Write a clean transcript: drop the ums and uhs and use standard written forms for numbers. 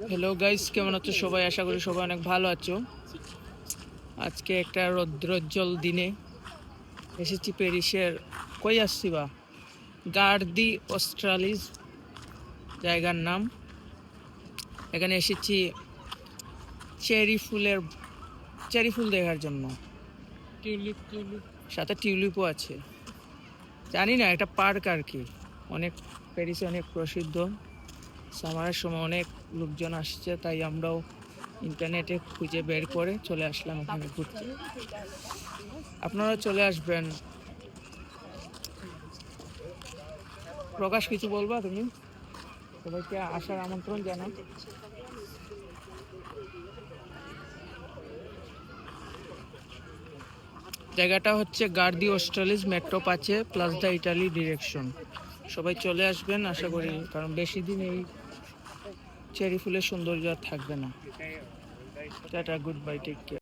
Hello guys, কেমন আছো সবাই? আশা করি সবাই অনেক ভালো আছো। আজকে একটা রৌদ্রোজ্জ্বল দিনে এসেছি প্যারিসের। কই আসছি বা গার্ড দি অস্ট্রালিজ জায়গার নাম। এখানে এসেছি চেরি ফুলের চেরি ফুল দেখার জন্য। সাথে টিউলিপও আছে। জানি না, একটা পার্ক আর কি। অনেক প্যারিসে অনেক প্রসিদ্ধ। সামারের সময় অনেক লোকজন আসছে, তাই আমরাও ইন্টারনেটে খুঁজে বের করে চলে আসলাম এখানে ঘুরতে। আপনারা চলে আসবেন। প্রকাশ, কিছু বলবা তুমি? সবাইকে আসার আমন্ত্রণ জানাও। জায়গাটা হচ্ছে গার্দি অস্ট্রালিজ মেট্রো পাচ্ছে প্লাস দ্য ইটালি ডিরেকশন। সবাই চলে আসবেন আশা করি, কারণ বেশি দিন এই চেরি ফুলের সৌন্দর্য আর থাকবে না। Tata, good bye, take care.